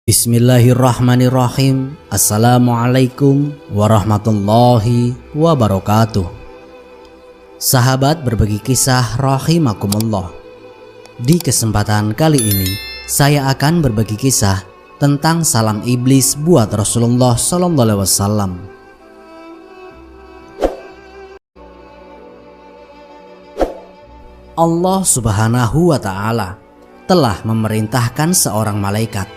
Bismillahirrahmanirrahim. Assalamualaikum warahmatullahi wabarakatuh. Sahabat berbagi kisah rahimakumullah. Di kesempatan kali ini saya akan berbagi kisah tentang salam iblis buat Rasulullah SAW. Allah Subhanahu wa Ta'ala telah memerintahkan seorang malaikat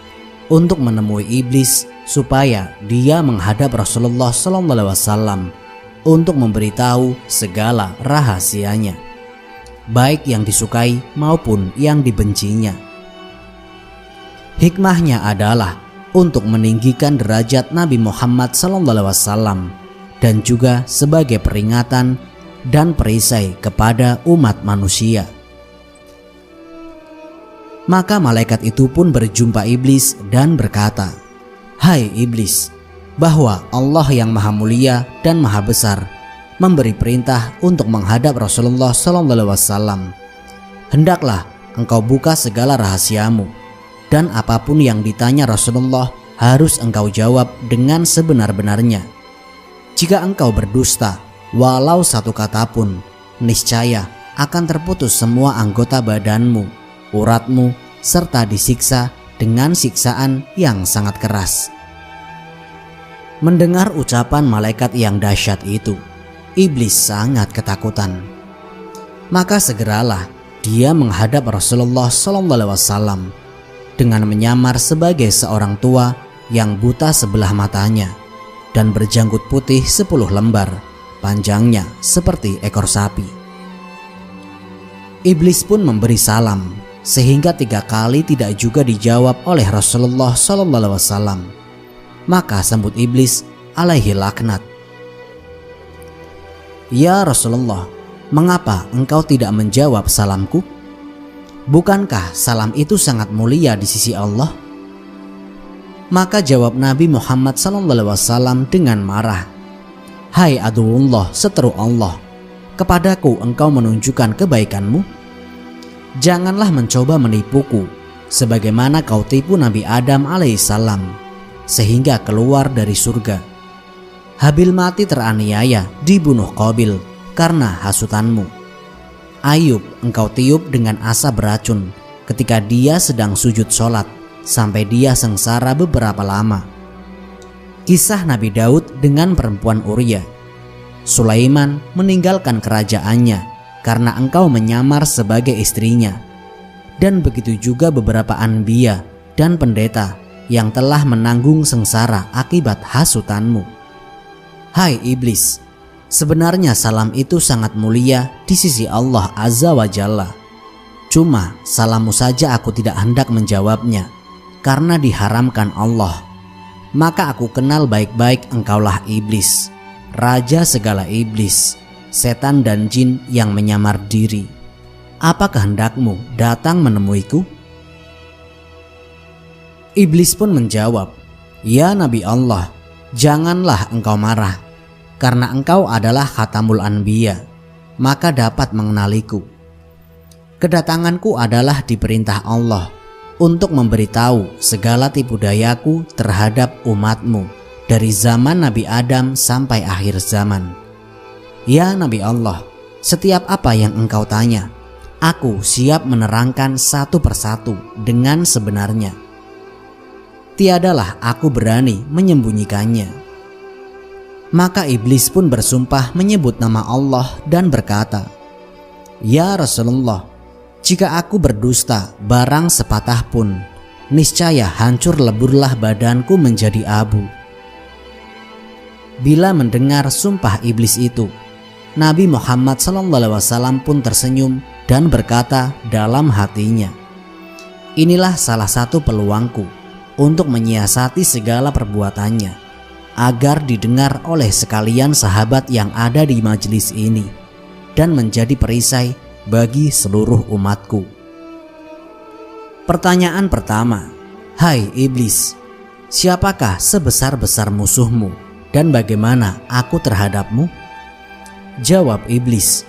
untuk menemui iblis supaya dia menghadap Rasulullah SAW untuk memberitahu segala rahasianya, baik yang disukai maupun yang dibencinya. Hikmahnya adalah untuk meninggikan derajat Nabi Muhammad SAW dan juga sebagai peringatan dan perisai kepada umat manusia. Maka malaikat itu pun berjumpa iblis dan berkata, "Hai iblis, bahwa Allah yang maha mulia dan maha besar memberi perintah untuk menghadap Rasulullah SAW. Hendaklah engkau buka segala rahasiamu, dan apapun yang ditanya Rasulullah harus engkau jawab dengan sebenar-benarnya. Jika engkau berdusta walau satu kata pun, niscaya akan terputus semua anggota badanmu, uratmu, serta disiksa dengan siksaan yang sangat keras." Mendengar ucapan malaikat yang dahsyat itu, iblis sangat ketakutan. Maka segeralah dia menghadap Rasulullah SAW dengan menyamar sebagai seorang tua yang buta sebelah matanya dan berjanggut putih 10 lembar, panjangnya seperti ekor sapi. Iblis pun memberi salam, sehingga 3 kali tidak juga dijawab oleh Rasulullah SAW. Maka sambut iblis alaihi laknat, "Ya Rasulullah, mengapa engkau tidak menjawab salamku? Bukankah salam itu sangat mulia di sisi Allah?" Maka jawab Nabi Muhammad SAW dengan marah, "Hai aduwullah, seteru Allah, kepadaku engkau menunjukkan kebaikanmu? Janganlah mencoba menipuku sebagaimana kau tipu Nabi Adam alaihissalam sehingga keluar dari surga. Habil mati teraniaya dibunuh Qabil karena hasutanmu. Ayub engkau tiup dengan asap beracun ketika dia sedang sujud sholat sampai dia sengsara beberapa lama. Kisah Nabi Daud dengan perempuan Uria. Sulaiman meninggalkan kerajaannya karena engkau menyamar sebagai istrinya. Dan begitu juga beberapa anbiya dan pendeta yang telah menanggung sengsara akibat hasutanmu. Hai iblis, sebenarnya salam itu sangat mulia di sisi Allah Azza wa Jalla. Cuma salammu saja aku tidak hendak menjawabnya karena diharamkan Allah. Maka aku kenal baik-baik engkaulah iblis, raja segala iblis, setan dan jin yang menyamar diri. Apa kehendakmu datang menemuiku?" Iblis pun menjawab, "Ya Nabi Allah, janganlah engkau marah, karena engkau adalah khatamul anbiya, maka dapat mengenaliku. Kedatanganku adalah diperintah Allah untuk memberitahu segala tipu dayaku terhadap umatmu dari zaman Nabi Adam sampai akhir zaman. Ya Nabi Allah, setiap apa yang engkau tanya, aku siap menerangkan satu persatu dengan sebenarnya. Tiadalah aku berani menyembunyikannya." Maka iblis pun bersumpah menyebut nama Allah dan berkata, "Ya Rasulullah, jika aku berdusta barang sepatah pun, niscaya hancur leburlah badanku menjadi abu." Bila mendengar sumpah iblis itu, Nabi Muhammad SAW pun tersenyum dan berkata dalam hatinya, "Inilah salah satu peluangku untuk menyiasati segala perbuatannya, agar didengar oleh sekalian sahabat yang ada di majelis ini dan menjadi perisai bagi seluruh umatku." Pertanyaan pertama, "Hai iblis, siapakah sebesar-besar musuhmu dan bagaimana aku terhadapmu?" Jawab iblis,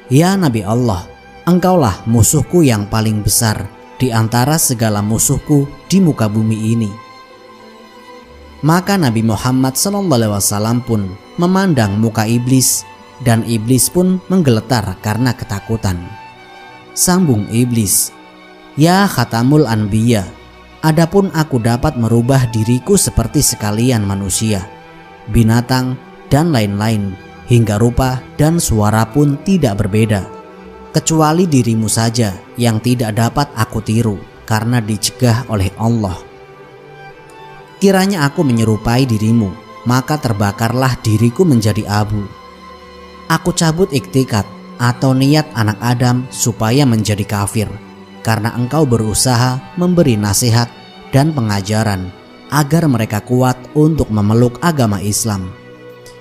"Ya Nabi Allah, engkaulah musuhku yang paling besar di antara segala musuhku di muka bumi ini, Maka Nabi Muhammad SAW pun memandang muka iblis, dan iblis pun menggeletar karena ketakutan. Sambung iblis, "Ya Khatamul Anbiya, adapun aku dapat merubah diriku seperti sekalian manusia, binatang, dan lain-lain, hingga rupa dan suara pun tidak berbeda, kecuali dirimu saja yang tidak dapat aku tiru karena dicegah oleh Allah. Kiranya aku menyerupai dirimu, maka terbakarlah diriku menjadi abu. Aku cabut iktikat atau niat anak Adam supaya menjadi kafir, karena engkau berusaha memberi nasihat dan pengajaran agar mereka kuat untuk memeluk agama Islam.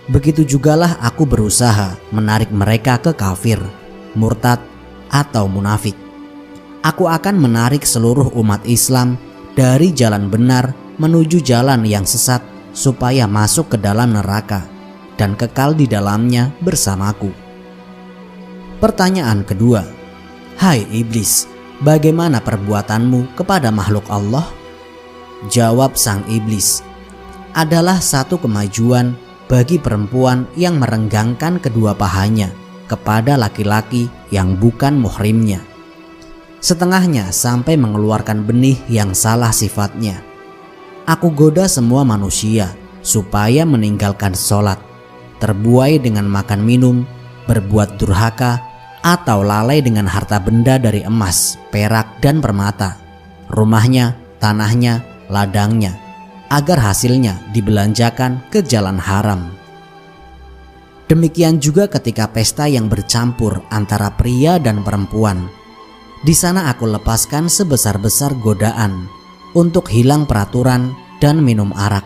Begitu jugalah aku berusaha menarik mereka ke kafir, murtad, atau munafik. Aku akan menarik seluruh umat Islam dari jalan benar menuju jalan yang sesat supaya masuk ke dalam neraka dan kekal di dalamnya bersamaku." Pertanyaan kedua, "Hai iblis, bagaimana perbuatanmu kepada makhluk Allah?" Jawab sang iblis, "Adalah satu kemajuan bagi perempuan yang merenggangkan kedua pahanya kepada laki-laki yang bukan muhrimnya, setengahnya sampai mengeluarkan benih yang salah sifatnya. Aku goda semua manusia supaya meninggalkan sholat, terbuai dengan makan minum, berbuat durhaka, atau lalai dengan harta benda dari emas, perak, dan permata, rumahnya, tanahnya, ladangnya, agar hasilnya dibelanjakan ke jalan haram. Demikian juga ketika pesta yang bercampur antara pria dan perempuan. Di sana aku lepaskan sebesar-besar godaan untuk hilang peraturan dan minum arak.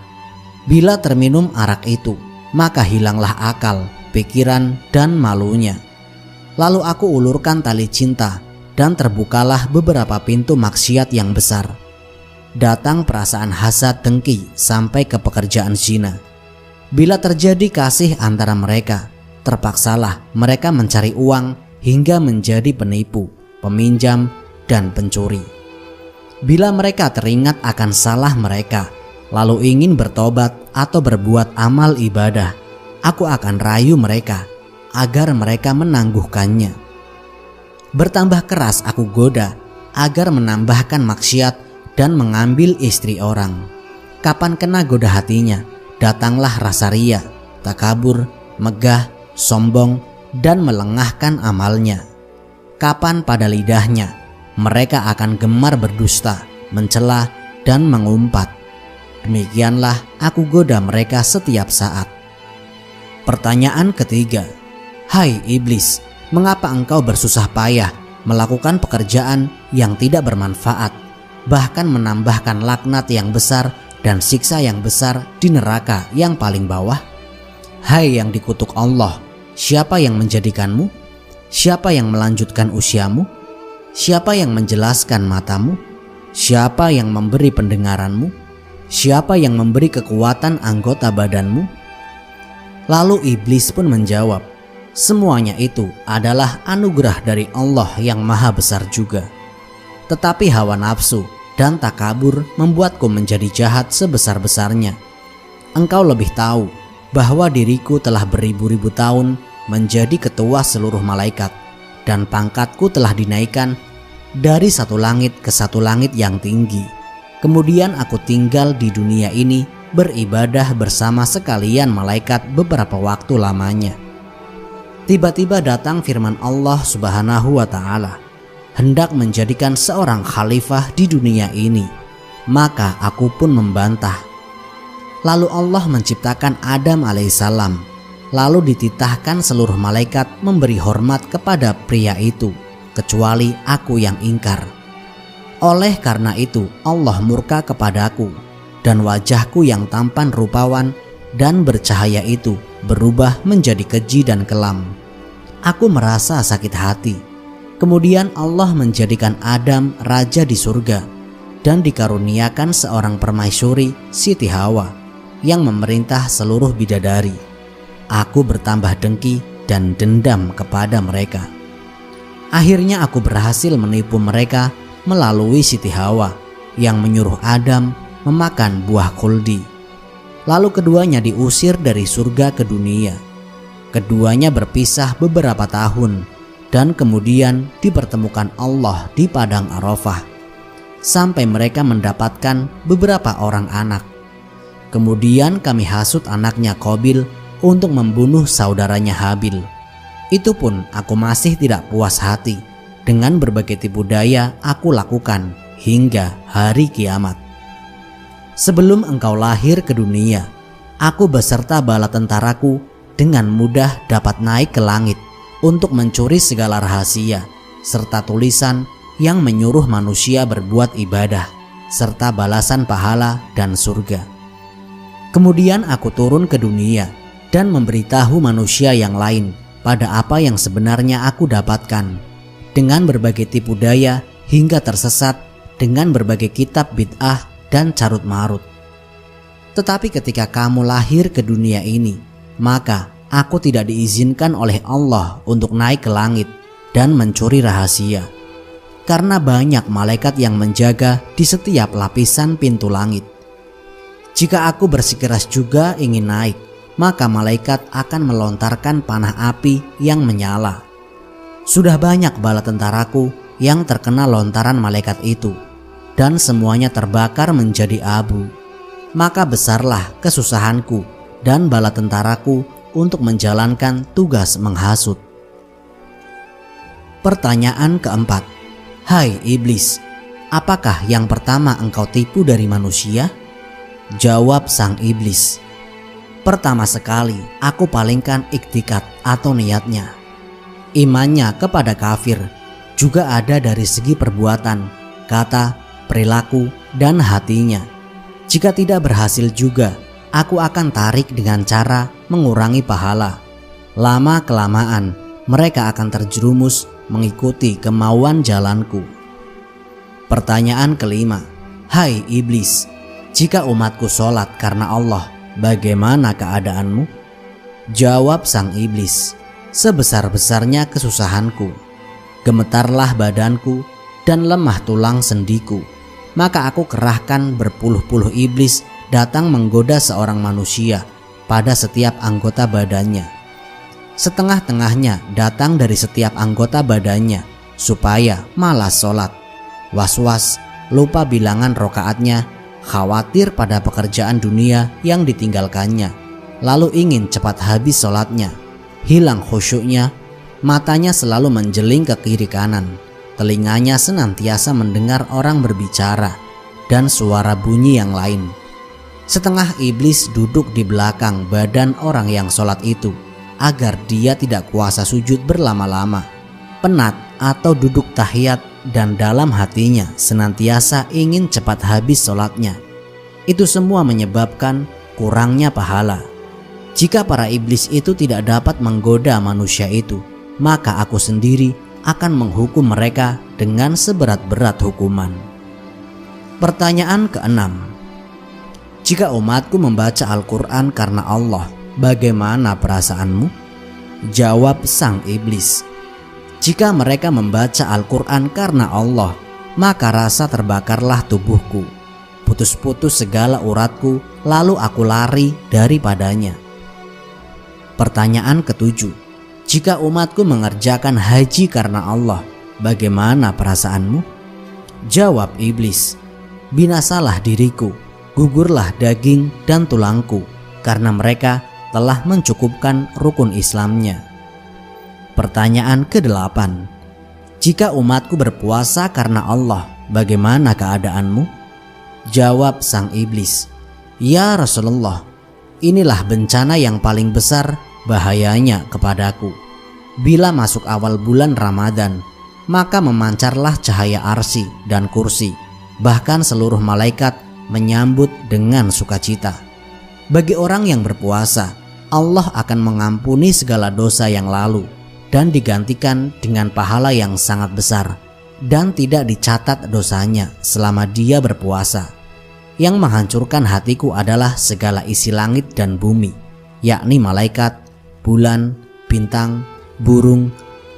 Bila terminum arak itu, maka hilanglah akal, pikiran, dan malunya. Lalu aku ulurkan tali cinta dan terbukalah beberapa pintu maksiat yang besar. Datang perasaan hasad dengki sampai ke pekerjaan zina. Bila terjadi kasih antara mereka, terpaksalah mereka mencari uang hingga menjadi penipu, peminjam, dan pencuri. Bila mereka teringat akan salah mereka, lalu ingin bertobat atau berbuat amal ibadah, aku akan rayu mereka agar mereka menangguhkannya. Bertambah keras aku goda agar menambahkan maksiat dan mengambil istri orang. Kapan kena goda hatinya, datanglah rasa ria, takabur, megah, sombong, dan melengahkan amalnya. Kapan pada lidahnya, mereka akan gemar berdusta, mencela, dan mengumpat. Demikianlah aku goda mereka setiap saat. Pertanyaan ketiga, "Hai iblis, mengapa engkau bersusah payah melakukan pekerjaan yang tidak bermanfaat, bahkan menambahkan laknat yang besar dan siksa yang besar di neraka yang paling bawah? Hai yang dikutuk Allah, siapa yang menjadikanmu? Siapa yang melanjutkan usiamu? Siapa yang menjelaskan matamu? Siapa yang memberi pendengaranmu? Siapa yang memberi kekuatan anggota badanmu?" Lalu iblis pun menjawab, "Semuanya itu adalah anugerah dari Allah yang maha besar juga. Tetapi hawa nafsu dan takabur membuatku menjadi jahat sebesar-besarnya. Engkau lebih tahu bahwa diriku telah beribu-ribu tahun menjadi ketua seluruh malaikat, dan pangkatku telah dinaikkan dari satu langit ke satu langit yang tinggi. Kemudian aku tinggal di dunia ini beribadah bersama sekalian malaikat beberapa waktu lamanya. Tiba-tiba datang firman Allah Subhanahu wa Ta'ala, hendak menjadikan seorang khalifah di dunia ini. Maka aku pun membantah. Lalu Allah menciptakan Adam alaihissalam. Lalu dititahkan seluruh malaikat memberi hormat kepada pria itu, kecuali aku yang ingkar. Oleh karena itu Allah murka kepadaku, dan wajahku yang tampan rupawan dan bercahaya itu berubah menjadi keji dan kelam. Aku merasa sakit hati. Kemudian Allah menjadikan Adam raja di surga, dan dikaruniakan seorang permaisuri, Siti Hawa, yang memerintah seluruh bidadari. Aku bertambah dengki dan dendam kepada mereka. Akhirnya aku berhasil menipu mereka melalui Siti Hawa yang menyuruh Adam memakan buah khuldi. Lalu keduanya diusir dari surga ke dunia. Keduanya berpisah beberapa tahun dan kemudian dipertemukan Allah di padang Arafah sampai mereka mendapatkan beberapa orang anak. Kemudian kami hasut anaknya Qabil untuk membunuh saudaranya Habil. Itu pun aku masih tidak puas hati. Dengan berbagai tipu daya aku lakukan hingga hari kiamat. Sebelum engkau lahir ke dunia, aku beserta bala tentaraku dengan mudah dapat naik ke langit untuk mencuri segala rahasia serta tulisan yang menyuruh manusia berbuat ibadah serta balasan pahala dan surga. Kemudian aku turun ke dunia dan memberitahu manusia yang lain pada apa yang sebenarnya aku dapatkan dengan berbagai tipu daya hingga tersesat dengan berbagai kitab bid'ah dan carut marut. Tetapi ketika kamu lahir ke dunia ini, maka aku tidak diizinkan oleh Allah untuk naik ke langit dan mencuri rahasia, karena banyak malaikat yang menjaga di setiap lapisan pintu langit. Jika aku bersikeras juga ingin naik, maka malaikat akan melontarkan panah api yang menyala. Sudah banyak bala tentaraku yang terkena lontaran malaikat itu, dan semuanya terbakar menjadi abu. Maka besarlah kesusahanku dan bala tentaraku untuk menjalankan tugas menghasut. Pertanyaan keempat. Hai iblis, apakah yang pertama engkau tipu dari manusia? Jawab sang iblis, pertama sekali aku palingkan iktikat atau niatnya. Imannya kepada kafir juga ada dari segi perbuatan, kata, perilaku, dan hatinya. Jika tidak berhasil juga, aku akan tarik dengan cara mengurangi pahala. Lama-kelamaan mereka akan terjerumus mengikuti kemauan jalanku. Pertanyaan kelima. Hai iblis, jika umatku sholat karena Allah, bagaimana keadaanmu? Jawab sang iblis, sebesar-besarnya kesusahanku, gemetarlah badanku dan lemah tulang sendiku. Maka aku kerahkan berpuluh-puluh iblis datang menggoda seorang manusia pada setiap anggota badannya. Setengah-tengahnya datang dari setiap anggota badannya supaya malas sholat, was-was, lupa bilangan rokaatnya, khawatir pada pekerjaan dunia yang ditinggalkannya, lalu ingin cepat habis sholatnya, hilang khusyuknya, matanya selalu menjeling ke kiri kanan, telinganya senantiasa mendengar orang berbicara dan suara bunyi yang lain. Setengah iblis duduk di belakang badan orang yang sholat itu agar dia tidak kuasa sujud berlama-lama, penat atau duduk tahiyat, dan dalam hatinya senantiasa ingin cepat habis sholatnya. Itu semua menyebabkan kurangnya pahala. Jika para iblis itu tidak dapat menggoda manusia itu, maka aku sendiri akan menghukum mereka dengan seberat-berat hukuman. Pertanyaan keenam. Jika umatku membaca Al-Quran karena Allah, bagaimana perasaanmu? Jawab sang iblis, jika mereka membaca Al-Quran karena Allah, maka rasa terbakarlah tubuhku, putus-putus segala uratku, lalu aku lari daripadanya. Pertanyaan ketujuh. Jika umatku mengerjakan haji karena Allah, bagaimana perasaanmu? Jawab iblis, binasalah diriku, gugurlah daging dan tulangku, karena mereka telah mencukupkan rukun Islamnya. Pertanyaan ke-8. Jika umatku berpuasa karena Allah, bagaimana keadaanmu? Jawab sang iblis, ya Rasulullah, inilah bencana yang paling besar bahayanya kepadaku. Bila masuk awal bulan Ramadan, maka memancarlah cahaya arsy dan kursi, bahkan seluruh malaikat menyambut dengan sukacita. Bagi orang yang berpuasa, Allah akan mengampuni segala dosa yang lalu dan digantikan dengan pahala yang sangat besar, dan tidak dicatat dosanya selama dia berpuasa. Yang menghancurkan hatiku adalah segala isi langit dan bumi, yakni malaikat, bulan, bintang, burung,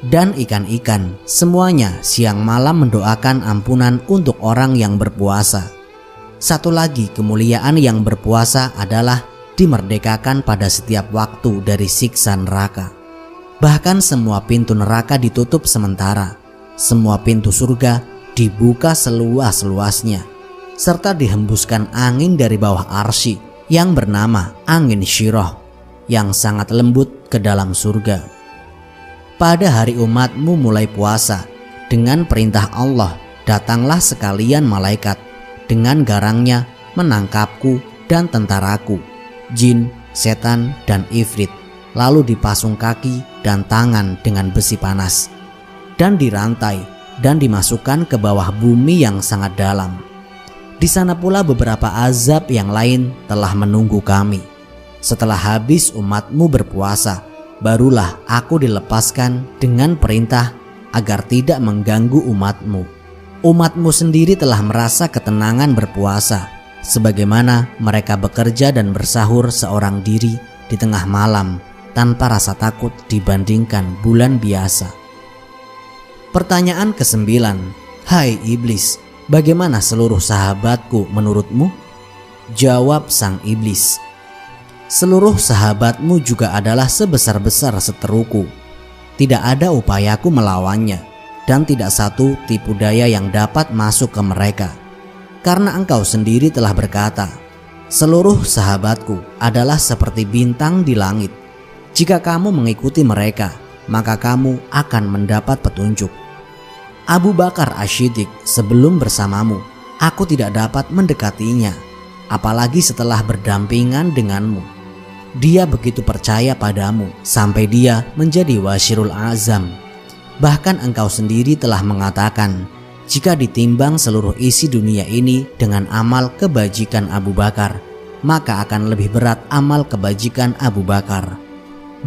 dan ikan-ikan. Semuanya siang malam mendoakan ampunan untuk orang yang berpuasa. Satu lagi kemuliaan yang berpuasa adalah dimerdekakan pada setiap waktu dari siksa neraka. Bahkan semua pintu neraka ditutup sementara, semua pintu surga dibuka seluas-luasnya, serta dihembuskan angin dari bawah arsy yang bernama angin Syirah yang sangat lembut ke dalam surga. Pada hari umatmu mulai puasa, dengan perintah Allah datanglah sekalian malaikat dengan garangnya menangkapku dan tentaraku, jin, setan, dan ifrit, lalu dipasung kaki dan tangan dengan besi panas, dan dirantai dan dimasukkan ke bawah bumi yang sangat dalam. Di sana pula beberapa azab yang lain telah menunggu kami. Setelah habis umatmu berpuasa, barulah aku dilepaskan dengan perintah agar tidak mengganggu umatmu. Umatmu sendiri telah merasa ketenangan berpuasa, sebagaimana mereka bekerja dan bersahur seorang diri di tengah malam tanpa rasa takut dibandingkan bulan biasa. Pertanyaan ke-9. Hai iblis, bagaimana seluruh sahabatku menurutmu? Jawab sang iblis, seluruh sahabatmu juga adalah sebesar-besar seteruku. Tidak ada upayaku melawannya, dan tidak satu tipu daya yang dapat masuk ke mereka. Karena engkau sendiri telah berkata, seluruh sahabatku adalah seperti bintang di langit. Jika kamu mengikuti mereka, maka kamu akan mendapat petunjuk. Abu Bakar Asy-Syiddiq sebelum bersamamu, aku tidak dapat mendekatinya, apalagi setelah berdampingan denganmu. Dia begitu percaya padamu sampai dia menjadi Wasyirul Azam. Bahkan engkau sendiri telah mengatakan, jika ditimbang seluruh isi dunia ini dengan amal kebajikan Abu Bakar, maka akan lebih berat amal kebajikan Abu Bakar.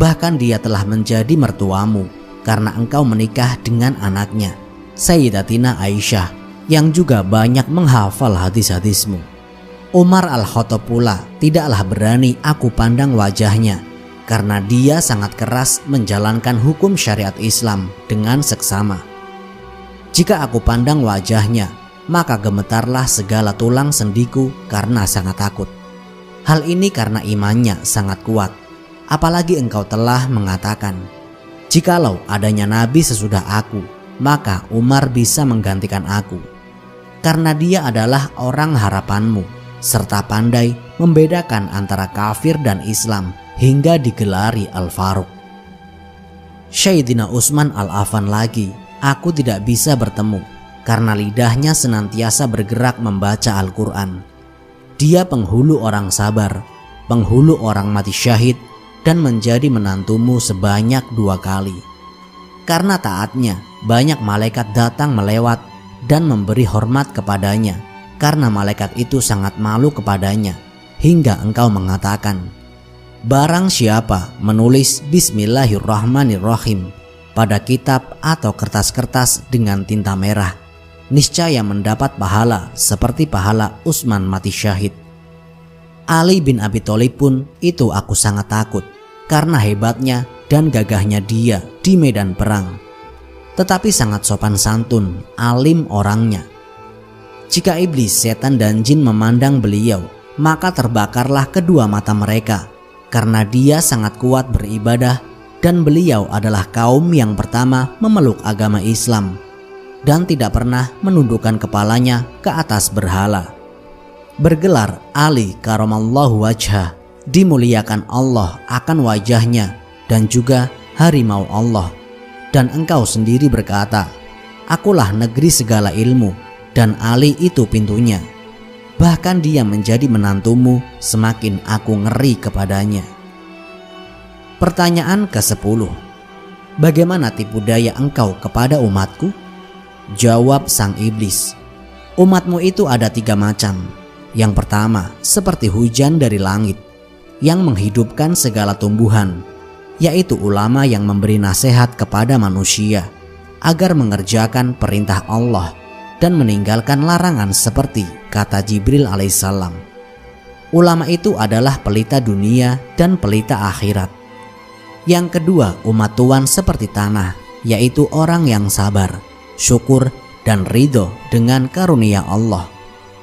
Bahkan dia telah menjadi mertuamu karena engkau menikah dengan anaknya, Sayyidatina Aisyah, yang juga banyak menghafal hadis-hadismu. Umar Al-Khattab pula tidaklah berani aku pandang wajahnya, karena dia sangat keras menjalankan hukum syariat Islam dengan seksama. Jika aku pandang wajahnya, maka gemetarlah segala tulang sendiku karena sangat takut. Hal ini karena imannya sangat kuat. Apalagi engkau telah mengatakan, jikalau adanya nabi sesudah aku, maka Umar bisa menggantikan aku. Karena dia adalah orang harapanmu, serta pandai membedakan antara kafir dan Islam hingga digelari Al-Faruq. Sayyidina Utsman Al-Affan lagi, aku tidak bisa bertemu karena lidahnya senantiasa bergerak membaca Al-Quran. Dia penghulu orang sabar, penghulu orang mati syahid, dan menjadi menantumu sebanyak 2 kali. Karena taatnya, banyak malaikat datang melewat dan memberi hormat kepadanya, karena malaikat itu sangat malu kepadanya, hingga engkau mengatakan, barang siapa menulis Bismillahirrahmanirrahim pada kitab atau kertas-kertas dengan tinta merah, niscaya mendapat pahala seperti pahala Utsman mati syahid. Ali bin Abi Thalib pun itu aku sangat takut karena hebatnya dan gagahnya dia di medan perang. Tetapi sangat sopan santun, alim orangnya. Jika iblis, setan dan jin memandang beliau, maka terbakarlah kedua mata mereka, karena dia sangat kuat beribadah dan beliau adalah kaum yang pertama memeluk agama Islam dan tidak pernah menundukkan kepalanya ke atas berhala. Bergelar Ali karamallahu wajhah, dimuliakan Allah akan wajahnya, dan juga harimau Allah. Dan engkau sendiri berkata, akulah negeri segala ilmu, dan Ali itu pintunya. Bahkan dia menjadi menantumu semakin aku ngeri kepadanya. Pertanyaan ke-10. Bagaimana tipu daya engkau kepada umatku? Jawab sang iblis, umatmu itu ada 3 macam. Yang pertama, seperti hujan dari langit yang menghidupkan segala tumbuhan, yaitu ulama yang memberi nasihat kepada manusia agar mengerjakan perintah Allah dan meninggalkan larangan seperti kata Jibril alaihissalam. Ulama itu adalah pelita dunia dan pelita akhirat. Yang kedua, umat Tuhan seperti tanah, yaitu orang yang sabar, syukur, dan ridho dengan karunia Allah,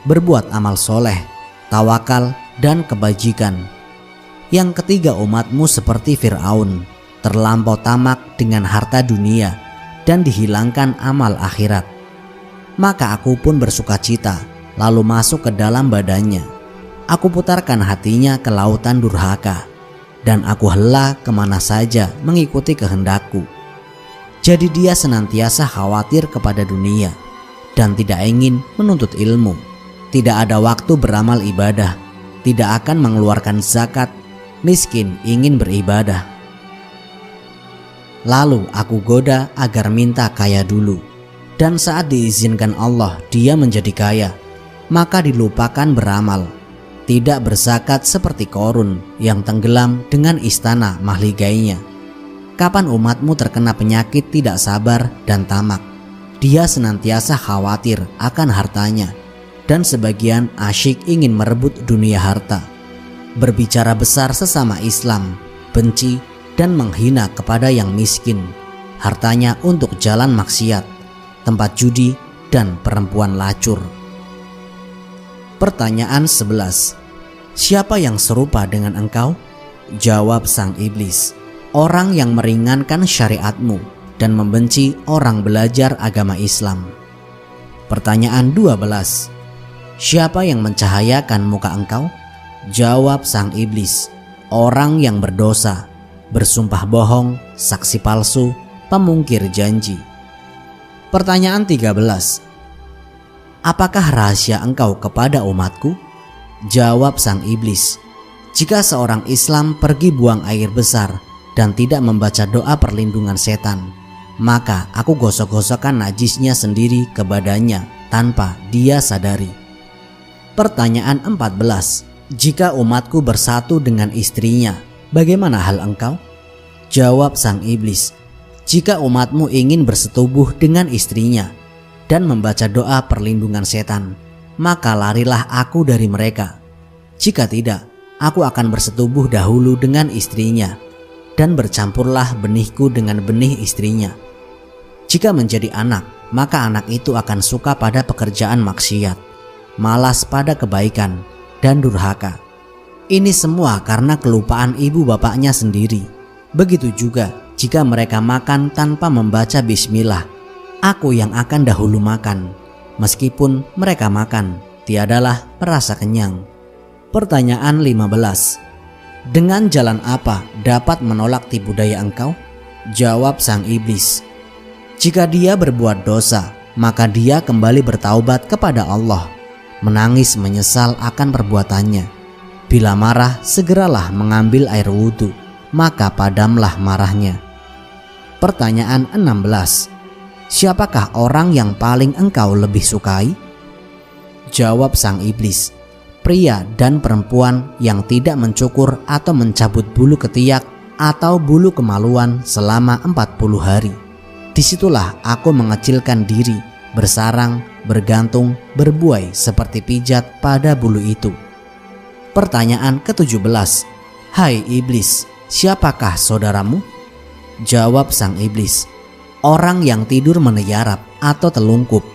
berbuat amal soleh, tawakal, dan kebajikan, Yang ketiga, umatmu seperti Fir'aun, terlampau tamak dengan harta dunia dan dihilangkan amal akhirat. Maka aku pun bersukacita, lalu masuk ke dalam badannya. Aku putarkan hatinya ke lautan durhaka, dan aku hela kemana saja mengikuti kehendakku. Jadi dia senantiasa khawatir kepada dunia dan tidak ingin menuntut ilmu. Tidak ada waktu beramal ibadah, tidak akan mengeluarkan zakat, miskin ingin beribadah. Lalu aku goda agar minta kaya dulu, dan saat diizinkan Allah dia menjadi kaya, maka dilupakan beramal. Tidak berzakat seperti Qorun yang tenggelam dengan istana mahligainya. Kapan umatmu terkena penyakit tidak sabar dan tamak, dia senantiasa khawatir akan hartanya, dan sebagian asyik ingin merebut dunia harta. Berbicara besar sesama Islam, benci dan menghina kepada yang miskin, hartanya untuk jalan maksiat, tempat judi dan perempuan lacur. Pertanyaan 11. Siapa yang serupa dengan engkau? Jawab sang iblis, orang yang meringankan syariatmu dan membenci orang belajar agama Islam. Pertanyaan 12. Siapa yang mencahayakan muka engkau? Jawab sang iblis, orang yang berdosa, bersumpah bohong, saksi palsu, pemungkir janji. Pertanyaan 13. Apakah rahasia engkau kepada umatku? Jawab sang iblis, jika seorang Islam pergi buang air besar dan tidak membaca doa perlindungan setan, maka aku gosok-gosokkan najisnya sendiri ke badannya tanpa dia sadari. Pertanyaan 14. Jika umatku bersatu dengan istrinya, bagaimana hal engkau? Jawab sang iblis, jika umatmu ingin bersetubuh dengan istrinya dan membaca doa perlindungan setan, maka larilah aku dari mereka. Jika tidak, aku akan bersetubuh dahulu dengan istrinya, dan bercampurlah benihku dengan benih istrinya. Jika menjadi anak, maka anak itu akan suka pada pekerjaan maksiat, malas pada kebaikan, dan durhaka. Ini semua karena kelupaan ibu bapaknya sendiri. Begitu juga jika mereka makan tanpa membaca bismillah, aku yang akan dahulu makan. Meskipun mereka makan, tiadalah merasa kenyang. Pertanyaan 15. Dengan jalan apa dapat menolak tipu daya engkau? Jawab sang iblis, jika dia berbuat dosa, maka dia kembali bertaubat kepada Allah, menangis menyesal akan perbuatannya. Bila marah, segeralah mengambil air wudhu, maka padamlah marahnya. Pertanyaan 16. Siapakah orang yang paling engkau lebih sukai? Jawab sang iblis, pria dan perempuan yang tidak mencukur atau mencabut bulu ketiak atau bulu kemaluan selama 40 hari. Disitulah aku mengecilkan diri, bersarang, bergantung, berbuai seperti pijat pada bulu itu. Pertanyaan ke-17. Hai iblis, siapakah saudaramu? Jawab sang iblis, orang yang tidur meneyarap atau telungkup,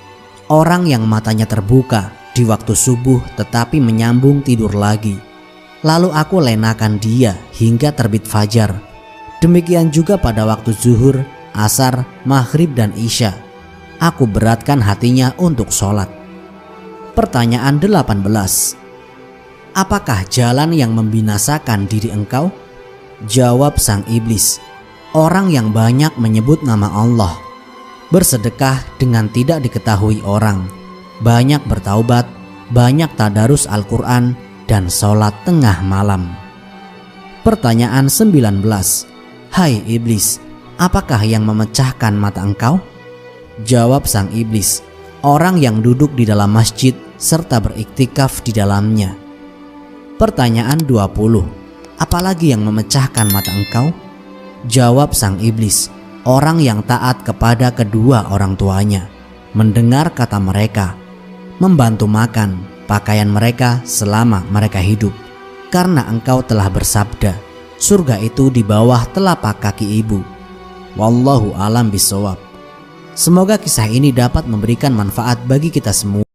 orang yang matanya terbuka di waktu subuh tetapi menyambung tidur lagi. Lalu aku lenakan dia hingga terbit fajar. Demikian juga pada waktu zuhur, asar, maghrib dan isya. Aku beratkan hatinya untuk sholat. Pertanyaan 18. Apakah jalan yang membinasakan diri engkau? Jawab sang iblis, orang yang banyak menyebut nama Allah, bersedekah dengan tidak diketahui orang, banyak bertaubat, banyak tadarus Al-Quran, dan sholat tengah malam. Pertanyaan 19. Hai iblis, apakah yang memecahkan mata engkau? Jawab sang iblis, orang yang duduk di dalam masjid serta beriktikaf di dalamnya. Pertanyaan 20. Apalagi yang memecahkan mata engkau? Jawab sang iblis, orang yang taat kepada kedua orang tuanya, mendengar kata mereka, membantu makan pakaian mereka selama mereka hidup. Karena engkau telah bersabda, surga itu di bawah telapak kaki ibu. Wallahu alam bisawab. Semoga kisah ini dapat memberikan manfaat bagi kita semua.